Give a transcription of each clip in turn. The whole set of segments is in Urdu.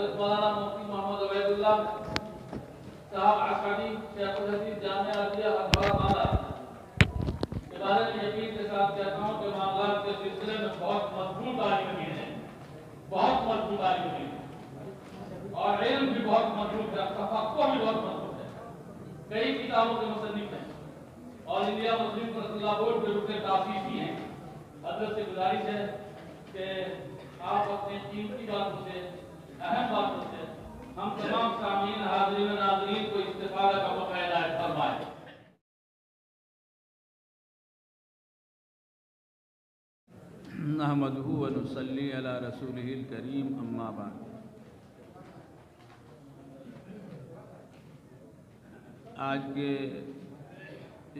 مولانا مفتی محمد عبید اللہ صاحب عقادی شیخ الحدیث جامعہ عربیہ اخبار مالا ادارے میں یقین کے ساتھ کہتا ہوں کہ معاملات کے سلسلے میں بہت مضبوط عالم ہیں، بہت مضبوط عالم ہیں اور علم بھی بہت مضبوط ہے، تفقہ بھی بہت مضبوط ہے، کئی کتابوں کے مصنف ہیں اور انڈیا مسلم رسول اللہ بورڈ کے رکن تاسیسی ہیں۔ حضرت سے گزارش ہے کہ آپ اپنے قیمتی باتوں سے، اہم باتوں سے ہم تمام سامعین حاضرین و ناظرین کو استفادہ کا موقع عنایت فرمائیں۔ نحمدہ و نصلی علی رسولہ الکریم، اما بعد۔ آج کے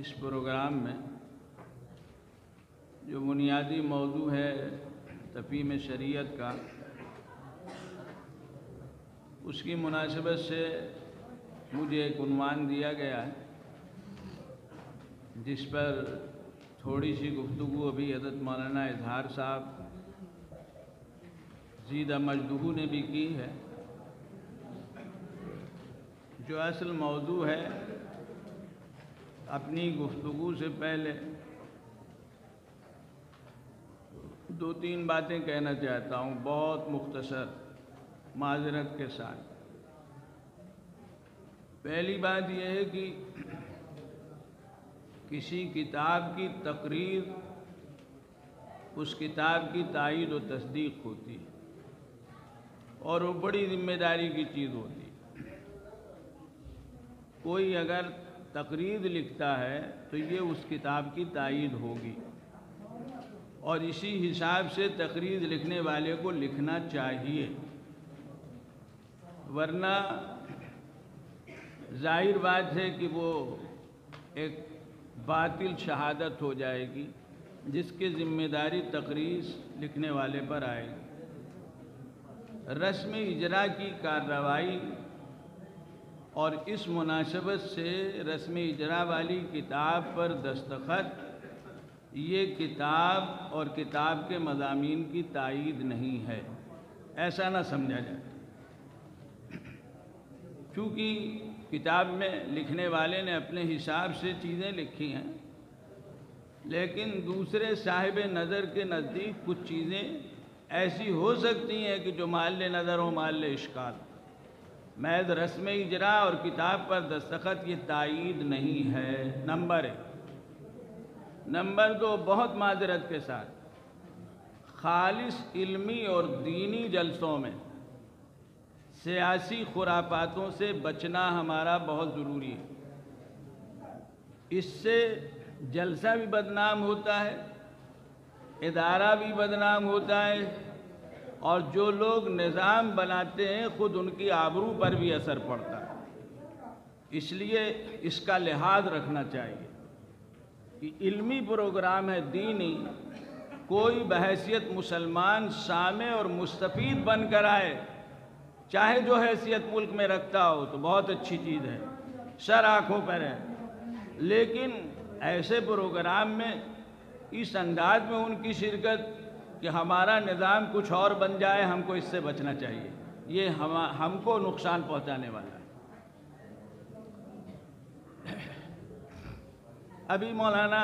اس پروگرام میں جو بنیادی موضوع ہے تفہیم شریعت کا، اس کی مناسبت سے مجھے ایک عنوان دیا گیا ہے جس پر تھوڑی سی گفتگو ابھی حضرت مولانا اظہار صاحب زیدہ مجدہو نے بھی کی ہے۔ جو اصل موضوع ہے، اپنی گفتگو سے پہلے دو تین باتیں کہنا چاہتا ہوں، بہت مختصر، معذرت کے ساتھ۔ پہلی بات یہ ہے کہ کسی کتاب کی تقریر اس کتاب کی تائید و تصدیق ہوتی ہے اور وہ بڑی ذمہ داری کی چیز ہوتی ہے۔ کوئی اگر تقریر لکھتا ہے تو یہ اس کتاب کی تائید ہوگی اور اسی حساب سے تقریر لکھنے والے کو لکھنا چاہیے، ورنہ ظاہر بات ہے کہ وہ ایک باطل شہادت ہو جائے گی جس کی ذمہ داری تقریر لکھنے والے پر آئے گی۔ رسم اجرا کی کارروائی اور اس مناسبت سے رسم اجرا والی کتاب پر دستخط یہ کتاب اور کتاب کے مضامین کی تائید نہیں ہے، ایسا نہ سمجھا جائے۔ چونکہ کتاب میں لکھنے والے نے اپنے حساب سے چیزیں لکھی ہیں، لیکن دوسرے صاحب نظر کے نزدیک کچھ چیزیں ایسی ہو سکتی ہیں کہ جو محل نظر و محل اشکال۔ محض رسم اجرا اور کتاب پر دستخط یہ تائید نہیں ہے، نمبر ایک۔ نمبر دو، بہت معذرت کے ساتھ، خالص علمی اور دینی جلسوں میں سیاسی خرافاتوں سے بچنا ہمارا بہت ضروری ہے۔ اس سے جلسہ بھی بدنام ہوتا ہے، ادارہ بھی بدنام ہوتا ہے اور جو لوگ نظام بناتے ہیں خود ان کی آبرو پر بھی اثر پڑتا ہے۔ اس لیے اس کا لحاظ رکھنا چاہیے کہ علمی پروگرام ہے، دینی، کوئی بحیثیت مسلمان سامع اور مستفید بن کر آئے، چاہے جو حیثیت ملک میں رکھتا ہو تو بہت اچھی چیز ہے، سر آنکھوں پر ہے، لیکن ایسے پروگرام میں اس انداز میں ان کی شرکت کہ ہمارا نظام کچھ اور بن جائے، ہم کو اس سے بچنا چاہیے، یہ ہم کو نقصان پہنچانے والا ہے۔ ابھی مولانا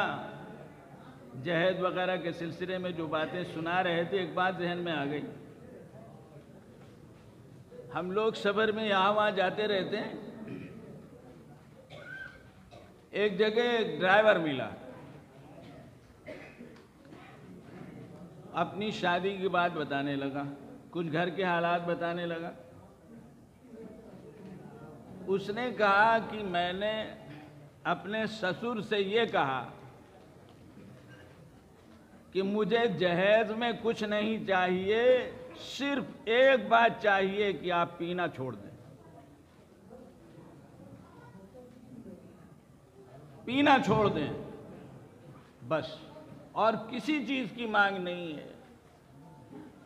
جہید وغیرہ کے سلسلے میں جو باتیں سنا رہے تھے، ایک بات ذہن میں آ گئی۔ ہم لوگ سفر میں یہاں وہاں جاتے رہتے ہیں، ایک جگہ ایک ڈرائیور ملا، اپنی شادی کی بات بتانے لگا، کچھ گھر کے حالات بتانے لگا۔ اس نے کہا کہ میں نے اپنے سسر سے یہ کہا کہ مجھے جہیز میں کچھ نہیں چاہیے، صرف ایک بات چاہیے کہ آپ پینا چھوڑ دیں، پینا چھوڑ دیں بس، اور کسی چیز کی مانگ نہیں ہے۔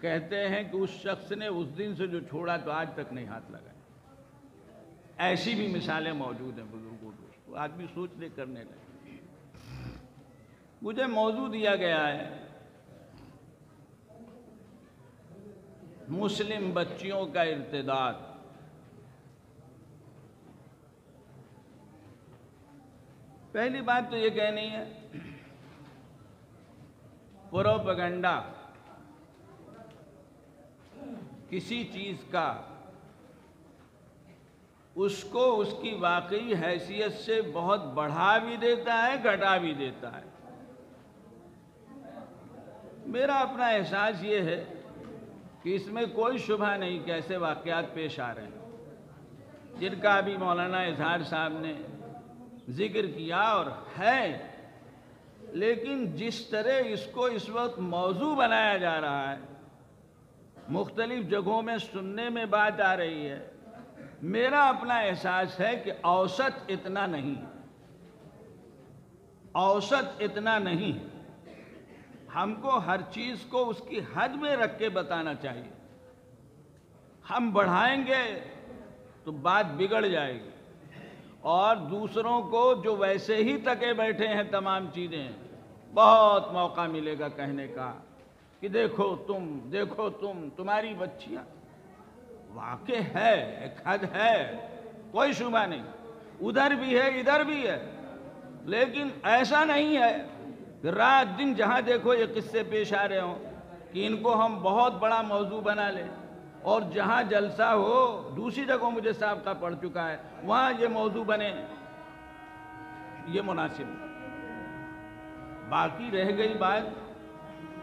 کہتے ہیں کہ اس شخص نے اس دن سے جو چھوڑا تو آج تک نہیں ہاتھ لگایا۔ ایسی بھی مثالیں موجود ہیں بزرگوں، دوستوں، آدمی سوچنے کرنے لگے۔ مجھے موضوع دیا گیا ہے مسلم بچیوں کا ارتداد۔ پہلی بات تو یہ کہنی ہے، پروپیگنڈا کسی چیز کا اس کو اس کی واقعی حیثیت سے بہت بڑھا بھی دیتا ہے، گھٹا بھی دیتا ہے۔ میرا اپنا احساس یہ ہے کہ اس میں کوئی شبہ نہیں کہ ایسے واقعات پیش آ رہے ہیں جن کا ابھی مولانا اظہار صاحب نے ذکر کیا اور ہے، لیکن جس طرح اس کو اس وقت موضوع بنایا جا رہا ہے، مختلف جگہوں میں سننے میں بات آ رہی ہے، میرا اپنا احساس ہے کہ اوسط اتنا نہیں، اوسط اتنا نہیں۔ ہم کو ہر چیز کو اس کی حد میں رکھ کے بتانا چاہیے۔ ہم بڑھائیں گے تو بات بگڑ جائے گی، اور دوسروں کو جو ویسے ہی تکے بیٹھے ہیں تمام چیزیں، بہت موقع ملے گا کہنے کا کہ دیکھو تم تمہاری بچیاں۔ واقع ہے، ایک حد ہے، کوئی شبہ نہیں، ادھر بھی ہے ادھر بھی ہے، لیکن ایسا نہیں ہے کہ رات دن جہاں دیکھو یہ قصے پیش آ رہے ہوں کہ ان کو ہم بہت بڑا موضوع بنا لیں، اور جہاں جلسہ ہو، دوسری جگہ مجھے سابقہ پڑ چکا ہے، وہاں یہ موضوع بنے، یہ مناسب نہیں۔ باقی رہ گئی بات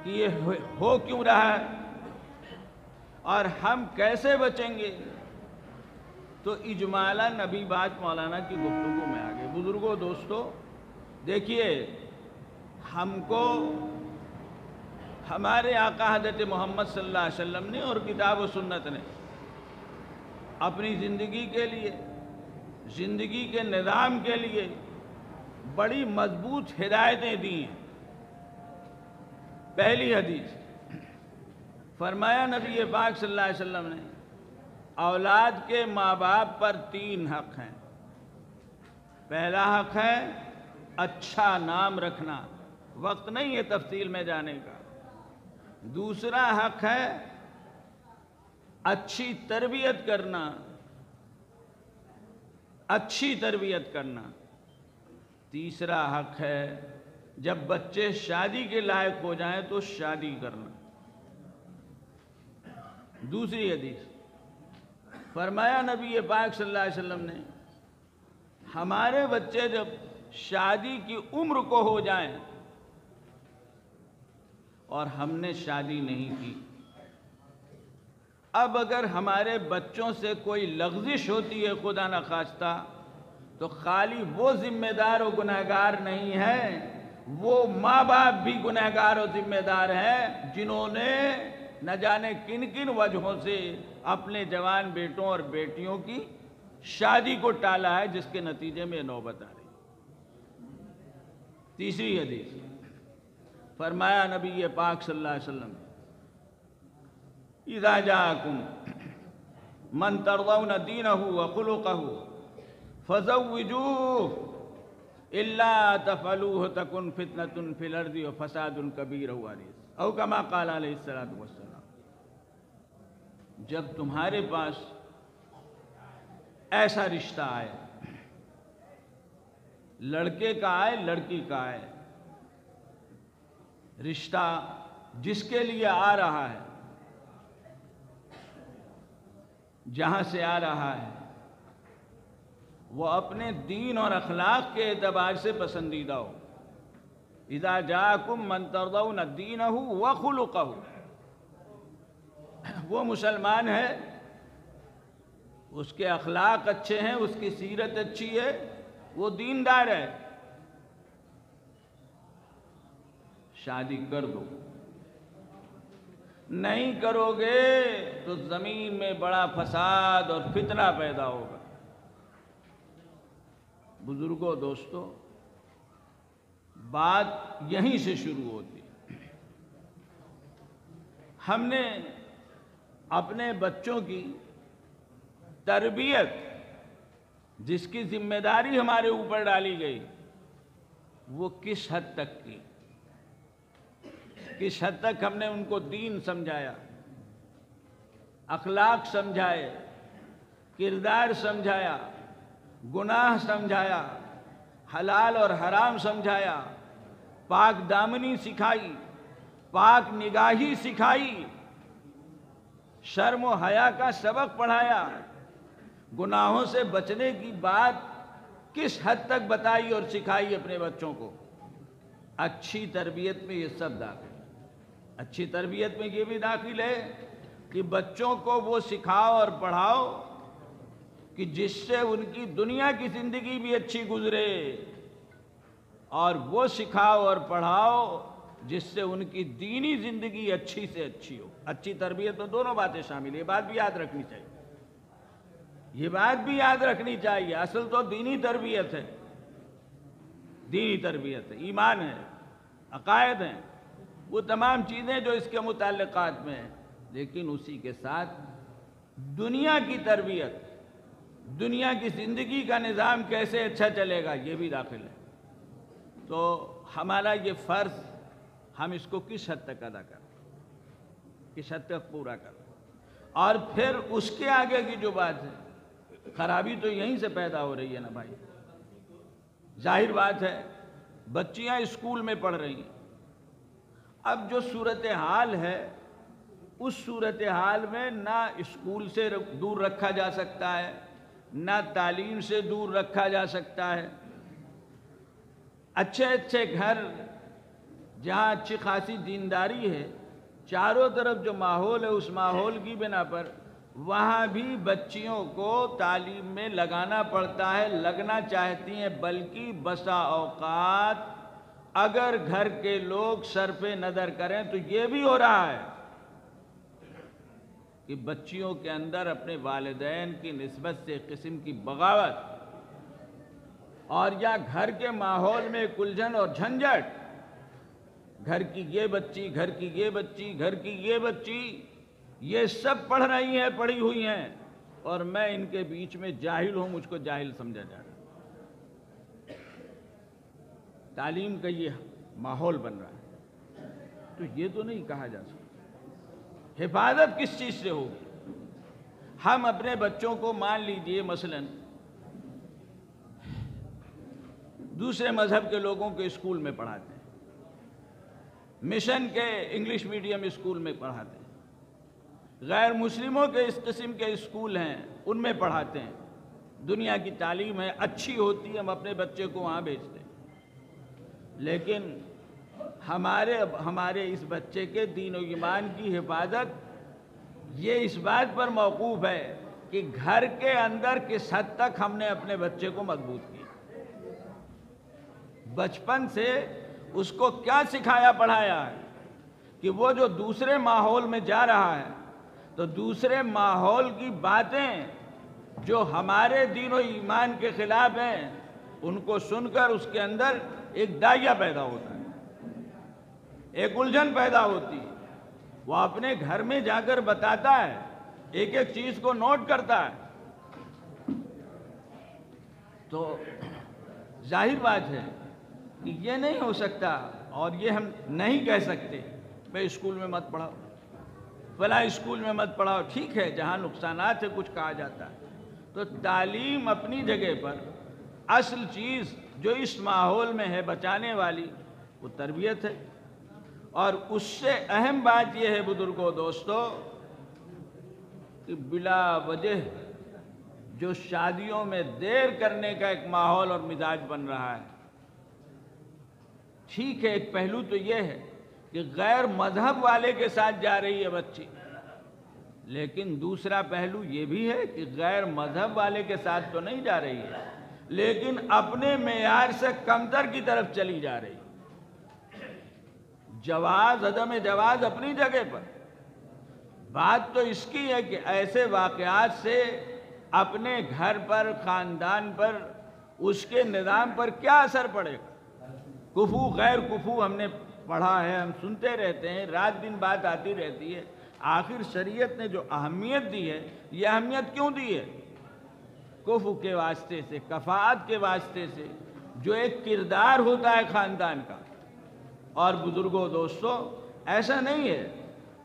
کہ یہ ہو کیوں رہا ہے اور ہم کیسے بچیں گے، تو اجمالاً ابھی بات مولانا کی گفتگو میں آ گئی۔ بزرگوں، دوستو، دیکھیے، ہم کو ہمارے آقا حضرت محمد صلی اللہ علیہ وسلم نے اور کتاب و سنت نے اپنی زندگی کے لیے، زندگی کے نظام کے لیے بڑی مضبوط ہدایتیں دی ہیں۔ پہلی حدیث فرمایا نبی پاک صلی اللہ علیہ وسلم نے، اولاد کے ماں باپ پر 3 حق ہیں۔ پہلا حق ہے اچھا نام رکھنا، وقت نہیں ہے تفصیل میں جانے کا۔ دوسرا حق ہے اچھی تربیت کرنا، اچھی تربیت کرنا۔ تیسرا حق ہے جب بچے شادی کے لائق ہو جائیں تو شادی کرنا۔ دوسری حدیث فرمایا نبی پاک صلی اللہ علیہ وسلم نے، ہمارے بچے جب شادی کی عمر کو ہو جائیں اور ہم نے شادی نہیں کی، اب اگر ہمارے بچوں سے کوئی لغزش ہوتی ہے خدا نخواستہ، تو خالی وہ ذمہ دار و گنہگار نہیں ہے، وہ ماں باپ بھی گنہگار و ذمہ دار ہیں جنہوں نے نہ جانے کن کن وجہوں سے اپنے جوان بیٹوں اور بیٹیوں کی شادی کو ٹالا ہے، جس کے نتیجے میں نوبت آ رہی۔ تیسری حدیث فرمایا نبی پاک صلی اللہ علیہ وسلم، اذا جاءکم من ترضون دینہ وخلقہ فزوجوہ الا تفعلوہ تکن فتنۃ فی الارض وفساد کبیر او کما قال علیہ الصلوۃ والسلام۔ جب تمہارے پاس ایسا رشتہ آئے، لڑکے کا آئے لڑکی کا آئے، رشتہ جس کے لیے آ رہا ہے، جہاں سے آ رہا ہے، وہ اپنے دین اور اخلاق کے اعتبار سے پسندیدہ ہو۔ اذا جاءکم من ترضون دینہ وخلقہ، وہ مسلمان ہے، اس کے اخلاق اچھے ہیں، اس کی سیرت اچھی ہے، وہ دیندار ہے، شادی کر دو۔ نہیں کرو گے تو زمین میں بڑا فساد اور فتنہ پیدا ہوگا۔ بزرگوں، دوستو، بات یہیں سے شروع ہوتی ہے۔ ہم نے اپنے بچوں کی تربیت، جس کی ذمہ داری ہمارے اوپر ڈالی گئی، وہ کس حد تک کی، کس حد تک ہم نے ان کو دین سمجھایا، اخلاق سمجھائے، کردار سمجھایا، گناہ سمجھایا، حلال اور حرام سمجھایا، پاک دامنی سکھائی، پاک نگاہی سکھائی، شرم و حیا کا سبق پڑھایا، گناہوں سے بچنے کی بات کس حد تک بتائی اور سکھائی اپنے بچوں کو۔ اچھی تربیت میں یہ سب داخل ہے۔ اچھی تربیت میں یہ بھی داخل ہے کہ بچوں کو وہ سکھاؤ اور پڑھاؤ کہ جس سے ان کی دنیا کی زندگی بھی اچھی گزرے، اور وہ سکھاؤ اور پڑھاؤ جس سے ان کی دینی زندگی اچھی سے اچھی ہو۔ اچھی تربیت میں دونوں باتیں شامل ہیں، یہ بات بھی یاد رکھنی چاہیے، یہ بات بھی یاد رکھنی چاہیے۔ اصل تو دینی تربیت ہے، دینی تربیت ہے، ایمان ہے، عقائد ہیں، وہ تمام چیزیں جو اس کے متعلقات میں ہیں، لیکن اسی کے ساتھ دنیا کی تربیت، دنیا کی زندگی کا نظام کیسے اچھا چلے گا، یہ بھی داخل ہے۔ تو ہمارا یہ فرض، ہم اس کو کس حد تک ادا کریں، کس حد تک پورا کریں، اور پھر اس کے آگے کی جو بات ہے، خرابی تو یہیں سے پیدا ہو رہی ہے نا بھائی۔ ظاہر بات ہے بچیاں اسکول میں پڑھ رہی ہیں، اب جو صورتحال ہے اس صورتحال میں نہ اسکول سے دور رکھا جا سکتا ہے، نہ تعلیم سے دور رکھا جا سکتا ہے۔ اچھے اچھے گھر جہاں اچھی خاصی دینداری ہے، چاروں طرف جو ماحول ہے اس ماحول کی بنا پر وہاں بھی بچیوں کو تعلیم میں لگانا پڑتا ہے، لگنا چاہتی ہیں، بلکہ بسا اوقات اگر گھر کے لوگ صرف نظر کریں تو یہ بھی ہو رہا ہے کہ بچیوں کے اندر اپنے والدین کی نسبت سے ایک قسم کی بغاوت، اور یا گھر کے ماحول میں ایک الجھن اور جھنجھٹ، گھر کی یہ بچی، گھر کی یہ بچی، گھر کی یہ بچی، یہ سب پڑھ رہی ہیں، پڑھی ہوئی ہیں، اور میں ان کے بیچ میں جاہل ہوں، مجھ کو جاہل سمجھا جا رہا ہے۔ تعلیم کا یہ ماحول بن رہا ہے، تو یہ تو نہیں کہا جا سکتا حفاظت کس چیز سے ہوگی۔ ہم اپنے بچوں کو مان لیجئے مثلاً دوسرے مذہب کے لوگوں کے اسکول میں پڑھاتے ہیں، مشن کے انگلش میڈیم اسکول میں پڑھاتے ہیں، غیر مسلموں کے اس قسم کے اسکول ہیں ان میں پڑھاتے ہیں، دنیا کی تعلیم ہے، اچھی ہوتی ہے، ہم اپنے بچے کو وہاں بھیجتے ہیں، لیکن ہمارے اس بچے کے دین و ایمان کی حفاظت یہ اس بات پر موقوف ہے کہ گھر کے اندر کس حد تک ہم نے اپنے بچے کو مضبوط کیا، بچپن سے اس کو کیا سکھایا پڑھایا ہے کہ وہ جو دوسرے ماحول میں جا رہا ہے تو دوسرے ماحول کی باتیں جو ہمارے دین و ایمان کے خلاف ہیں ان کو سن کر اس کے اندر ایک دائیا پیدا ہوتا ہے، ایک الجھن پیدا ہوتی ہے، وہ اپنے گھر میں جا کر بتاتا ہے، ایک ایک چیز کو نوٹ کرتا ہے۔ تو ظاہر بات ہے کہ یہ نہیں ہو سکتا، اور یہ ہم نہیں کہہ سکتے بھئی اسکول میں مت پڑھاؤ، فلاں اسکول میں مت پڑھاؤ، ٹھیک ہے جہاں نقصانات ہے کچھ کہا جاتا ہے۔ تو تعلیم اپنی جگہ پر اصل چیز جو اس ماحول میں ہے بچانے والی وہ تربیت ہے، اور اس سے اہم بات یہ ہے بزرگوں دوستو کہ بلا وجہ جو شادیوں میں دیر کرنے کا ایک ماحول اور مزاج بن رہا ہے، ٹھیک ہے ایک پہلو تو یہ ہے کہ غیر مذہب والے کے ساتھ جا رہی ہے بچی، لیکن دوسرا پہلو یہ بھی ہے کہ غیر مذہب والے کے ساتھ تو نہیں جا رہی ہے، لیکن اپنے معیار سے کمتر کی طرف چلی جا رہی ہے۔ جواز عدم جواز اپنی جگہ پر، بات تو اس کی ہے کہ ایسے واقعات سے اپنے گھر پر، خاندان پر، اس کے نظام پر کیا اثر پڑے گا۔ کفو غیر کفو ہم نے پڑھا ہے، ہم سنتے رہتے ہیں، رات دن بات آتی رہتی ہے، آخر شریعت نے جو اہمیت دی ہے یہ اہمیت کیوں دی ہے؟ کفو کے واسطے سے، کفاءت کے واسطے سے، جو ایک کردار ہوتا ہے خاندان کا۔ اور بزرگوں دوستو ایسا نہیں ہے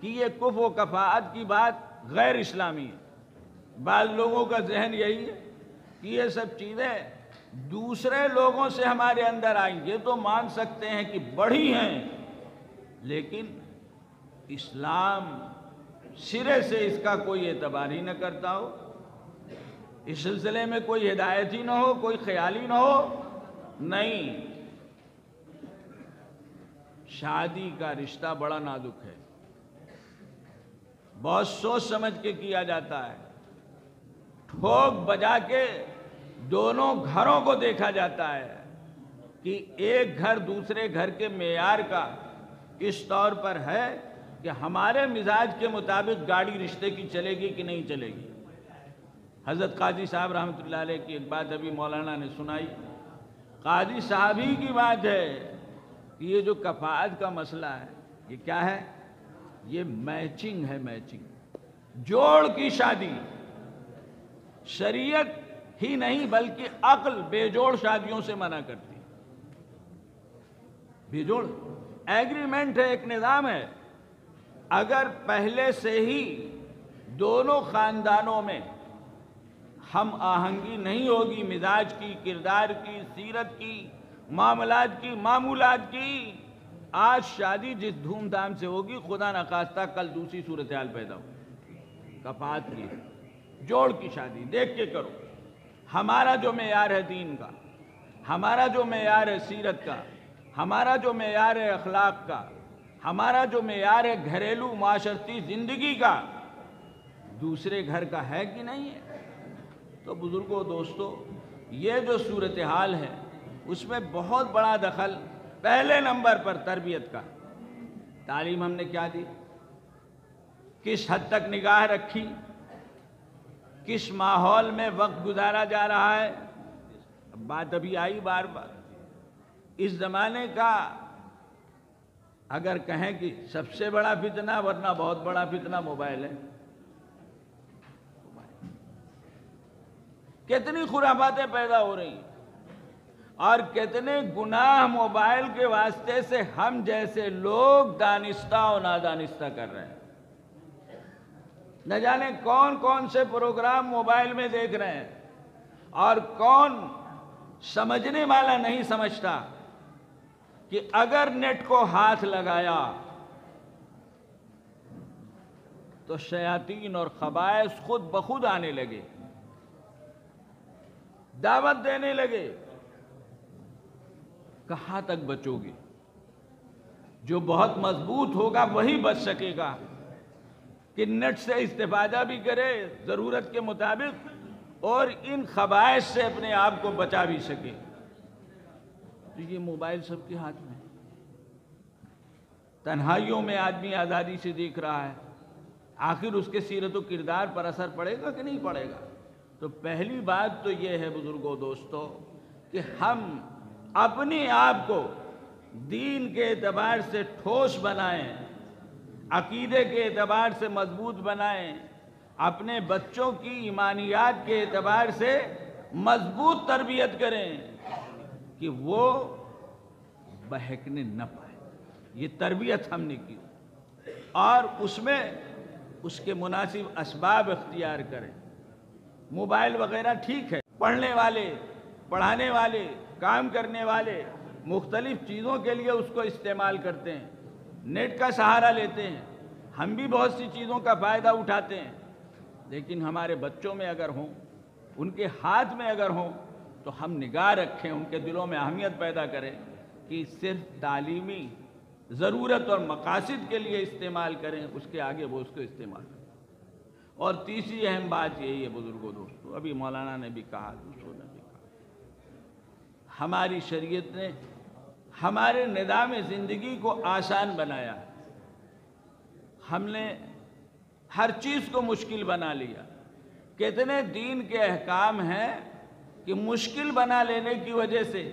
کہ یہ کفو و کفاءت کی بات غیر اسلامی ہے۔ بعض لوگوں کا ذہن یہی ہے کہ یہ سب چیزیں دوسرے لوگوں سے ہمارے اندر آئیں، یہ تو مان سکتے ہیں کہ بڑھی ہیں، لیکن اسلام سرے سے اس کا کوئی اعتبار ہی نہ کرتا ہو، اس سلسلے میں کوئی ہدایت ہی نہ ہو، کوئی خیال ہی نہ ہو۔ نہیں، شادی کا رشتہ بڑا نازک ہے، بہت سوچ سمجھ کے کیا جاتا ہے، ٹھوک بجا کے دونوں گھروں کو دیکھا جاتا ہے کہ ایک گھر دوسرے گھر کے معیار کا اس طور پر ہے کہ ہمارے مزاج کے مطابق گاڑی رشتے کی چلے گی کہ نہیں چلے گی۔ حضرت قاضی صاحب رحمۃ اللہ علیہ کی ایک بات ابھی مولانا نے سنائی، قاضی صاحب ہی کی بات ہے کہ یہ جو کفاءت کا مسئلہ ہے، یہ کیا ہے؟ یہ میچنگ ہے، میچنگ، جوڑ کی شادی۔ شریعت ہی نہیں بلکہ عقل بے جوڑ شادیوں سے منع کرتی۔ بے جوڑ ایگریمنٹ ہے، ایک نظام ہے، اگر پہلے سے ہی دونوں خاندانوں میں ہم آہنگی نہیں ہوگی، مزاج کی، کردار کی، سیرت کی، معاملات کی، معمولات کی، آج شادی جس دھوم دھام سے ہوگی خدا نخواستہ کل دوسری صورتحال پیدا ہوگی۔ کفاءت کی، جوڑ کی شادی دیکھ کے کرو۔ ہمارا جو معیار ہے دین کا، ہمارا جو معیار ہے سیرت کا، ہمارا جو معیار ہے اخلاق کا، ہمارا جو معیار ہے گھریلو معاشرتی زندگی کا، دوسرے گھر کا ہے کہ نہیں ہے؟ تو بزرگوں، دوستو، یہ جو صورتحال ہے اس میں بہت بڑا دخل پہلے نمبر پر تربیت کا۔ تعلیم ہم نے کیا دی، کس حد تک نگاہ رکھی، کس ماحول میں وقت گزارا جا رہا ہے۔ بات ابھی آئی بار بار، اس زمانے کا اگر کہیں کہ سب سے بڑا فتنہ، ورنہ بہت بڑا فتنہ موبائل ہے۔ کتنی خرافاتیں پیدا ہو رہی ہیں اور کتنے گناہ موبائل کے واسطے سے ہم جیسے لوگ دانستہ و نادانستہ کر رہے ہیں۔ نہ جانے کون کون سے پروگرام موبائل میں دیکھ رہے ہیں، اور کون سمجھنے والا نہیں سمجھتا کہ اگر نیٹ کو ہاتھ لگایا تو شیاطین اور خبائث خود بخود آنے لگے، دعوت دینے لگے۔ کہاں تک بچو گے؟ جو بہت مضبوط ہوگا وہی بچ سکے گا کہ نیٹ سے استفادہ بھی کرے ضرورت کے مطابق اور ان خبائث سے اپنے آپ کو بچا بھی سکے۔ تو یہ موبائل سب کے ہاتھ میں، تنہائیوں میں آدمی آزادی سے دیکھ رہا ہے، آخر اس کے سیرت و کردار پر اثر پڑے گا کہ نہیں پڑے گا؟ تو پہلی بات تو یہ ہے بزرگوں، دوستو، کہ ہم اپنے آپ کو دین کے اعتبار سے ٹھوس بنائیں، عقیدے کے اعتبار سے مضبوط بنائیں، اپنے بچوں کی ایمانیات کے اعتبار سے مضبوط تربیت کریں کہ وہ بہکنے نہ پائے۔ یہ تربیت ہم نے کی، اور اس میں اس کے مناسب اسباب اختیار کریں۔ موبائل وغیرہ ٹھیک ہے، پڑھنے والے، پڑھانے والے، کام کرنے والے مختلف چیزوں کے لیے اس کو استعمال کرتے ہیں، نیٹ کا سہارا لیتے ہیں، ہم بھی بہت سی چیزوں کا فائدہ اٹھاتے ہیں، لیکن ہمارے بچوں میں اگر ہوں، ان کے ہاتھ میں اگر ہوں، تو ہم نگاہ رکھیں، ان کے دلوں میں اہمیت پیدا کریں کہ صرف تعلیمی ضرورت اور مقاصد کے لیے استعمال کریں، اس کے آگے وہ اس کو استعمال کریں۔ اور تیسری اہم بات یہی ہے بزرگوں، دوستو، ابھی مولانا نے بھی کہا، دوسروں نے بھی کہا، ہماری شریعت نے ہمارے نظام زندگی کو آسان بنایا، ہم نے ہر چیز کو مشکل بنا لیا۔ کتنے دین کے احکام ہیں کہ مشکل بنا لینے کی وجہ سے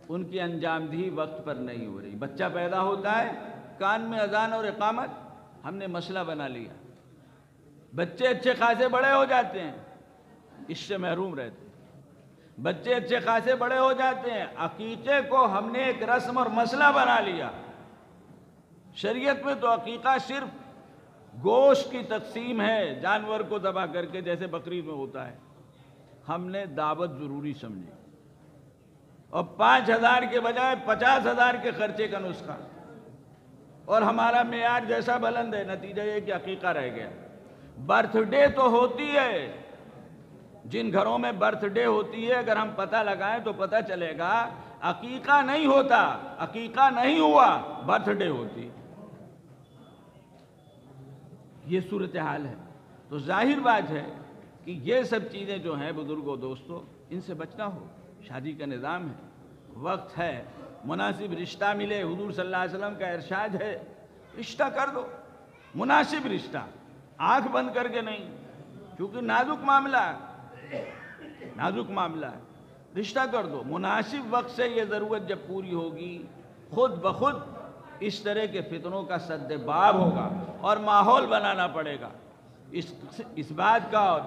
ان کی انجام دہی وقت پر نہیں ہو رہی۔ بچہ پیدا ہوتا ہے، کان میں اذان اور اقامت، ہم نے مسئلہ بنا لیا۔ بچے اچھے خاصے بڑے ہو جاتے ہیں، اس سے محروم رہتے ہیں۔ بچے اچھے خاصے بڑے ہو جاتے ہیں، عقیقے کو ہم نے ایک رسم اور مسئلہ بنا لیا۔ شریعت میں تو عقیقہ صرف گوشت کی تقسیم ہے جانور کو ذبح کر کے جیسے بقرعید میں ہوتا ہے، ہم نے دعوت ضروری سمجھی اور 5,000 کے بجائے 50,000 کے خرچے کا نسخہ، اور ہمارا معیار جیسا بلند ہے، نتیجہ یہ کہ عقیقہ رہ گیا۔ برتھ ڈے تو ہوتی ہے، جن گھروں میں برتھ ڈے ہوتی ہے اگر ہم پتہ لگائیں تو پتہ چلے گا عقیقہ نہیں ہوتا، عقیقہ نہیں ہوا، برتھ ڈے ہوتی۔ یہ صورتحال ہے، تو ظاہر بات ہے کہ یہ سب چیزیں جو ہیں بزرگوں دوستوں، ان سے بچنا ہو۔ شادی کا نظام ہے، وقت ہے، مناسب رشتہ ملے، حضور صلی اللہ علیہ وسلم کا ارشاد ہے رشتہ کر دو، مناسب رشتہ، آنکھ بند کر کے نہیں، کیونکہ نازک معاملہ ہے، نازک معاملہ ہے، رشتہ کر دو مناسب وقت سے۔ یہ ضرورت جب پوری ہوگی خود بخود اس طرح کے فتنوں کا سد باب ہوگا، اور ماحول بنانا پڑے گا، اس بات کا اور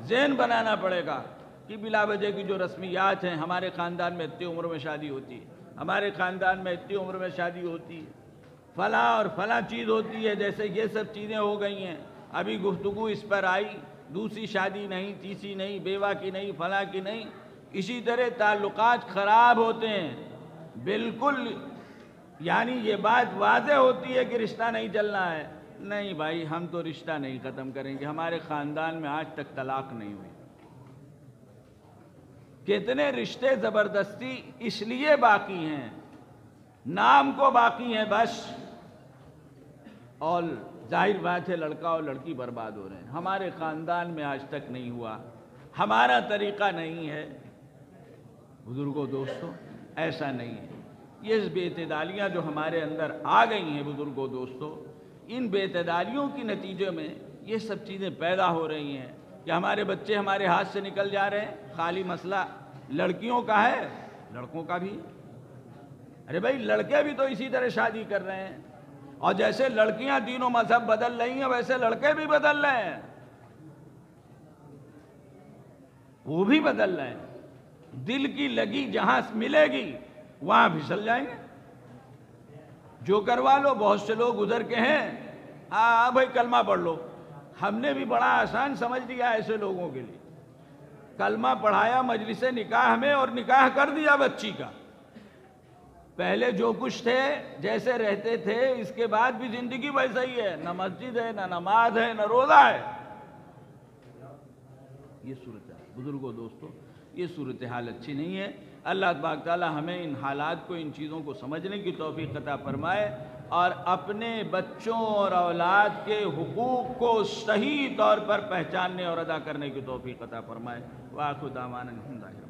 ذہن بنانا پڑے گا کہ بلا وجہ کی جو رسمیات ہیں، ہمارے خاندان میں اتنی عمر میں شادی ہوتی ہے، ہمارے خاندان میں اتنی عمر میں شادی ہوتی ہے، فلاں اور فلاں چیز ہوتی ہے، جیسے یہ سب چیزیں ہو گئی ہیں۔ ابھی گفتگو اس پر آئی، دوسری شادی نہیں، تیسری نہیں، بیوہ کی نہیں، فلاں کی نہیں، اسی طرح تعلقات خراب ہوتے ہیں۔ بالکل یعنی یہ بات واضح ہوتی ہے کہ رشتہ نہیں چلنا ہے، نہیں بھائی ہم تو رشتہ نہیں ختم کریں گے، ہمارے خاندان میں آج تک طلاق نہیں ہوئی۔ کتنے رشتے زبردستی اس لیے باقی ہیں، نام کو باقی ہیں بس، اور ظاہر بات ہے لڑکا اور لڑکی برباد ہو رہے ہیں۔ ہمارے خاندان میں آج تک نہیں ہوا، ہمارا طریقہ نہیں ہے۔ بزرگوں دوستوں ایسا نہیں ہے۔ یہ بے اعتدالیاں جو ہمارے اندر آ گئی ہیں بزرگوں دوستوں، ان بے اعتدالیوں کی نتیجے میں یہ سب چیزیں پیدا ہو رہی ہیں کہ ہمارے بچے ہمارے ہاتھ سے نکل جا رہے ہیں۔ خالی مسئلہ لڑکیوں کا ہے، لڑکوں کا بھی۔ ارے بھائی لڑکے بھی تو اسی طرح شادی کر رہے ہیں، اور جیسے لڑکیاں دین و مذہب بدل رہی ہیں ویسے لڑکے بھی بدل رہے ہیں، وہ بھی بدل رہے ہیں۔ دل کی لگی جہاں ملے گی وہاں پھسل جائیں گے۔ جو کروا لو، بہت سے لوگ ادھر کے ہیں، ہاں بھائی کلمہ پڑھ لو، ہم نے بھی بڑا آسان سمجھ لیا ایسے لوگوں کے لیے۔ کلمہ پڑھایا مجلس نکاح میں اور نکاح کر دیا بچی کا۔ پہلے جو کچھ تھے جیسے رہتے تھے، اس کے بعد بھی زندگی ویسا ہی ہے، نہ مسجد ہے، نہ نماز ہے، نہ روزہ ہے۔ یہ صورتحال بزرگوں دوستوں، یہ صورتحال اچھی نہیں ہے۔ اللہ تبارک تعالی ہمیں ان حالات کو، ان چیزوں کو سمجھنے کی توفیق عطا فرمائے، اور اپنے بچوں اور اولاد کے حقوق کو صحیح طور پر پہچاننے اور ادا کرنے کی توفیق عطا فرمائے۔ وآخر دعوانا الحمدللہ۔